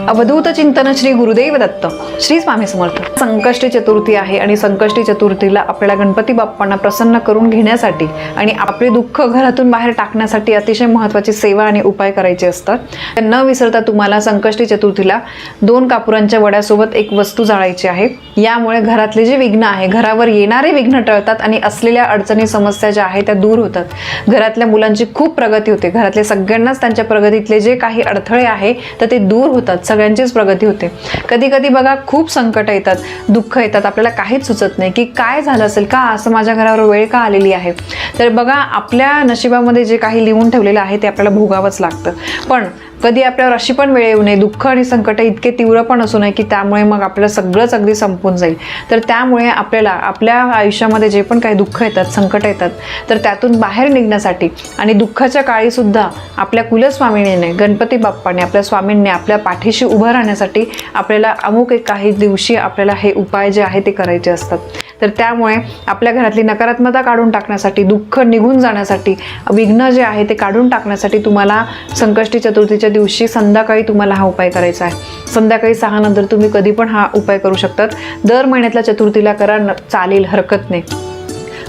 अवधूत चिंतन श्री गुरुदेव दत्त. श्री स्वामी समर्थ. संकष्टी चतुर्थी आहे आणि संकष्टी चतुर्थीला आपल्याला गणपती बाप्पांना प्रसन्न करून घेण्यासाठी आणि आपले दुःख घरातून बाहेर टाकण्यासाठी अतिशय महत्त्वाची सेवा आणि उपाय करायचे असतात. न विसरता तुम्हाला संकष्टी चतुर्थीला 2 कापुरांच्या वड्यासोबत एक वस्तू जाळायची आहे. यामुळे घरातले जे विघ्न आहे, घरावर येणारे विघ्न टळतात आणि असलेल्या अडचणी समस्या ज्या आहेत त्या दूर होतात. घरातल्या मुलांची खूप प्रगती होते. घरातले सगळ्यांनाच त्यांच्या प्रगतीतले जे काही अडथळे आहे तर ते दूर होतात. सगळ्यांचीच प्रगती होते. कधी कधी बघा खूप संकट येतात, दुःख येतात, आपल्याला काहीच सुचत नाही की काय झालं असेल, का असं माझ्या घरावर वेळ का आलेली आहे. तर बघा आपल्या नशिबामध्ये जे काही लिहून ठेवलेलं आहे ते आपल्याला भोगावंच लागतं. पण कधी आपल्यावर अशी पण वेळ येऊ नये, दुःख आणि संकट इतके तीव्र पण असू नये की त्यामुळे मग आपलं सगळंच अगदी संपून जाईल. तर त्यामुळे आपल्याला आपल्या आयुष्यामध्ये जे पण काही दुःख येतात, संकट येतात, तर त्यातून बाहेर निघण्यासाठी आणि दुःखाच्या काळी सुद्धा आपल्या कुलस्वामिनीने, गणपती बाप्पाने, आपल्या स्वामींनी आपल्या पाठीशी उभं राहण्यासाठी आपल्याला अमुक एक काही दिवशी आपल्याला हे उपाय जे आहे ते करायचे असतात. तर त्यामुळे आपल्या घरातली नकारात्मकता काढून टाकण्यासाठी, दुःख निघून जाण्यासाठी, विघ्न जे आहे ते काढून टाकण्यासाठी तुम्हाला संकष्टी चतुर्थीच्या दिवशी संध्याकाळी तुम्हाला हा उपाय करायचा आहे. संध्याकाळी 6 नंतर तुम्ही कधी पण हा उपाय करू शकतात. दर महिन्यातल्या चतुर्थीला करा, चालेल, हरकत नाही.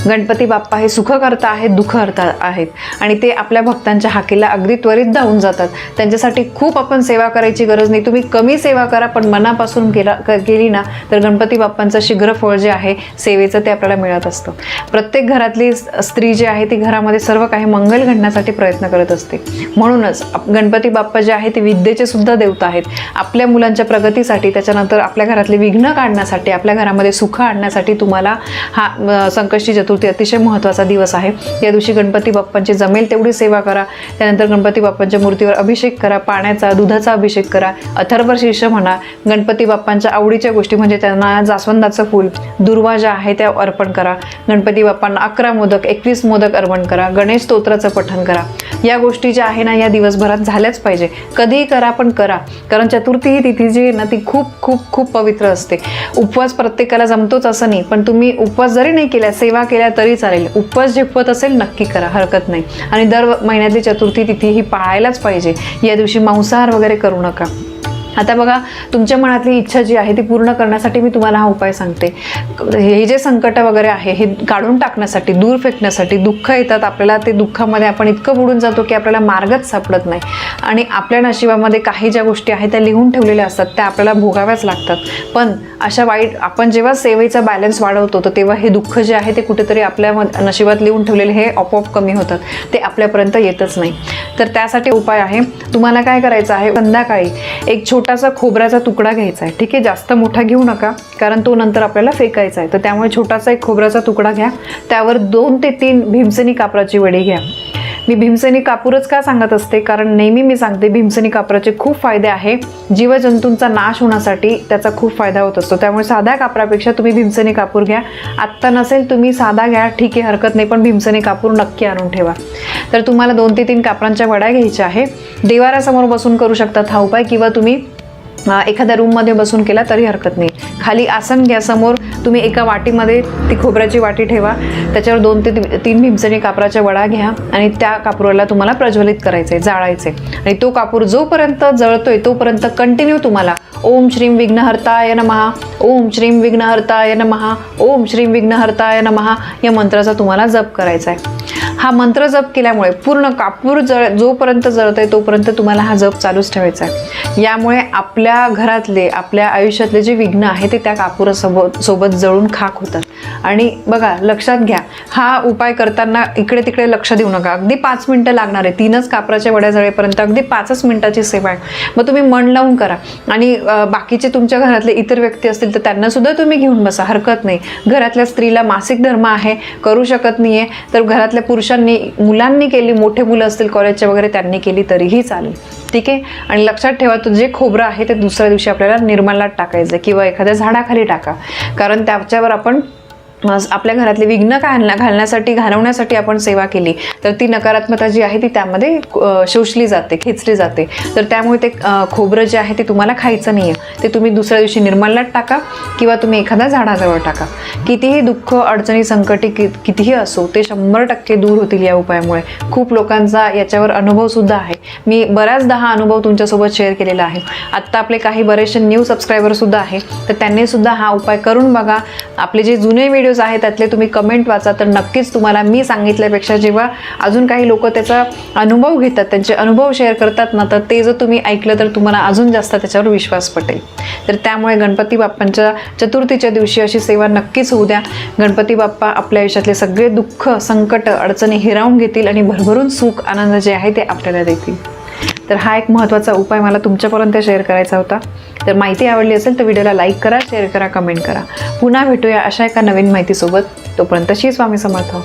गणपती बाप्पा हे सुखकर्ता आहेत, दुःखहर्ता आहेत आणि ते आपल्या भक्तांच्या हाकेला अगदी त्वरित धावून जातात. त्यांच्यासाठी खूप आपण सेवा करायची गरज नाही. तुम्ही कमी सेवा करा पण मनापासून केली ना तर गणपती बाप्पांचं शीघ्र फळ जे आहे सेवेचं ते आपल्याला मिळत असतं. प्रत्येक घरातली स्त्री जी आहे ती घरामध्ये सर्व काही मंगल घडण्यासाठी प्रयत्न करत असते. म्हणूनच गणपती बाप्पा जे आहे ते विद्येचे सुद्धा देवता आहेत. आपल्या मुलांच्या प्रगतीसाठी, त्याच्यानंतर आपल्या घरातले विघ्न काढण्यासाठी, आपल्या घरामध्ये सुख आणण्यासाठी तुम्हाला हा संकष्टी चतुर्थी अतिशय महत्त्वाचा दिवस आहे. या दिवशी गणपती बाप्पांची जमेल तेवढी सेवा करा. त्यानंतर गणपती बाप्पांच्या मूर्तीवर अभिषेक करा, पाण्याचा, दुधाचा अभिषेक करा, अथर्वशीर्ष म्हणा, गणपती बाप्पांच्या आवडीच्या गोष्टी म्हणजे त्यांना जास्वंदाचं फूल, दुर्वा ज्या आहे त्या अर्पण करा. गणपती बाप्पांना 11 मोदक, 21 मोदक अर्पण करा. गणेश स्तोत्राचं पठण करा. या गोष्टी ज्या आहे ना या दिवसभरात झाल्याच पाहिजे. कधीही करा पण करा, कारण चतुर्थी ही तिथी जी आहे ना ती खूप खूप खूप पवित्र असते. उपवास प्रत्येकाला जमतोच असं नाही, पण तुम्ही उपवास जरी नाही केल्या, सेवा केल्या तरी चालेल. उपवास झेपत असेल नक्की करा, हरकत नाही. आणि दर महिन्यातली चतुर्थी तिथी ही पाळायलाच पाहिजे. या दिवशी मांसाहार वगैरे करू नका. आता बघा तुमच्या मनातली इच्छा जी आहे ती पूर्ण करण्यासाठी मी तुम्हाला हा उपाय सांगते. हे जे संकट वगैरे आहे हे काढून टाकण्यासाठी, दूर फेकण्यासाठी, दुःख येतात आपल्याला, ते दुःखामध्ये आपण इतकं बुडून जातो की आपल्याला मार्गच सापडत नाही आणि आपल्या नशिबामध्ये काही ज्या गोष्टी आहेत त्या लिहून ठेवलेल्या असतात त्या आपल्याला भोगाव्याच लागतात. पण अशा वाईट आपण जेव्हा सेवेचा बॅलन्स वाढवतो तर तेव्हा हे दुःख जे आहे ते कुठेतरी आपल्या नशिबात लिहून ठेवलेले हे आपोआप कमी होतात, ते आपल्यापर्यंत येतच नाही. तर त्यासाठी उपाय आहे, तुम्हाला काय करायचं आहे, संध्याकाळी एक छोटासा खोबऱ्याचा तुकडा घ्यायचा आहे. ठीक आहे, जास्त मोठा घेऊ नका कारण तो नंतर आपल्याला फेकायचा आहे. तर त्यामुळे छोटासा एक खोबऱ्याचा तुकडा घ्या. त्यावर 2 ते 3 भीमसेनी कापराची वडी घ्या. मी भीमसेनी कापूरच का सांगत असते, कारण नेहमी मी सांगते भीमसेनी कापराचे खूप फायदे आहे. जीवजंतूंचा नाश होण्यासाठी त्याचा खूप फायदा होत असतो. त्यामुळे साध्या कापरापेक्षा तुम्ही भीमसेनी कापूर घ्या. आत्ता नसेल तुम्ही साधा घ्या, ठीक आहे, हरकत नाही, पण भीमसेनी कापूर नक्की आणून ठेवा. तर तुम्हाला 2 ते 3 कापरांच्या वड्या घ्यायच्या आहे. देवाऱ्यासमोर बसून करू शकतात हा उपाय किंवा तुम्ही एखाद्या रूममध्ये बसून केला तरी हरकत नाही. खाली आसन घ्या. समोर तुम्ही एका वाटीमध्ये ती खोबऱ्याची वाटी ठेवा. त्याच्यावर 2 ते 3 भीमसेनी कापराच्या वडा घ्या आणि त्या कापूराला तुम्हाला प्रज्वलित करायचे, जाळायचे. आणि तो कापूर जोपर्यंत जळतोय तोपर्यंत कंटिन्यू तुम्हाला ओम श्रीम विघ्नहर्ताय नमः, ओम श्रीम विघ्नहर्ताय नमः, ओम श्रीम विघ्नहर्ताय नमः या मंत्राचा तुम्हाला जप करायचा आहे. हा मंत्र जप केल्यामुळे पूर्ण कापूर जोपर्यंत जळतोय तोपर्यंत तुम्हाला हा जप चालूच ठेवायचा आहे. यामुळे आपल्या घरातले, आपल्या आयुष्यातले जे विघ्न आहे ते त्या कापुरासोबत जळून खाक होतात. आणि बघा लक्षात घ्या, हा उपाय करताना इकडे तिकडे लक्ष देऊ नका. अगदी 5 मिनिटं लागणार आहे. 3च कापराच्या वड्या जळेपर्यंत अगदी 5च मिनिटाची सेवा आहे. मग तुम्ही मन लावून करा आणि बाकीचे तुमच्या घरातले इतर व्यक्ती असतील तर त्यांना सुद्धा तुम्ही घेऊन बसा, हरकत नाही. घरातल्या स्त्रीला मासिक धर्म आहे, करू शकत नाहीये तर घरातल्या पुरुषांनी, मुलांनी केली, मोठे मुलं असतील कॉलेजच्या वगैरे त्यांनी केली तरीही चालेल. ठीक आहे. आणि लक्षात ठेवा तो जे खोबरं आहे ते दुसऱ्या दिवशी आपल्याला निर्मलात टाकायचं किंवा एखाद्या झाडाखाली टाका, कारण त्याच्यावर आपण आपल्या घरातले विघ्न घालवण्यासाठी आपण सेवा केली तर ती नकारात्मकता जी आहे ती त्यामध्ये शोषली जाते, खेचली जाते. तर त्यामुळे ते खोबरं जे आहे ते तुम्हाला खायचं नाही आहे. ते तुम्ही दुसऱ्या दिवशी निर्मल्यात टाका किंवा तुम्ही एखाद्या झाडाजवळ टाका. कितीही दुःख, अडचणी, संकटे कितीही असो ते 100% दूर होतील या उपायामुळे. खूप लोकांचा याच्यावर अनुभवसुद्धा आहे. मी बऱ्याचदा हा अनुभव तुमच्यासोबत शेअर केलेला आहे. आत्ता आपले काही बरेचसे न्यू सबस्क्रायबरसुद्धा आहे, तर त्यांनीसुद्धा हा उपाय करून बघा. आपले जे जुने व्हिडिओज आहेत त्यातले तुम्ही कमेंट वाचा, तर नक्कीच तुम्हाला मी सांगितल्यापेक्षा जेव्हा अजून काही लोक त्याचा अनुभव घेतात, त्यांचे अनुभव शेअर करतात ना, तर ते जर तुम्ही ऐकलं तर तुम्हाला अजून जास्त त्याच्यावर विश्वास पटेल. तर त्यामुळे गणपती बाप्पांच्या चतुर्थीच्या दिवशी अशी सेवा नक्कीच होऊ द्या. गणपती बाप्पा आपल्या आयुष्यातले सगळे दुःख, संकट, अडचणी हिरावून घेतील आणि भरभरून सुख, आनंद जे आहे ते आपल्याला देतील. तर हा एक महत्त्वाचा उपाय मला तुमच्यापर्यंत शेअर करायचा होता. तर माहिती आवडली असेल तर व्हिडिओला लाईक करा, शेअर करा, कमेंट करा. पुन्हा भेटूया अशा एका नवीन माहितीसोबत. तोपर्यंत श्री स्वामी समर्थ.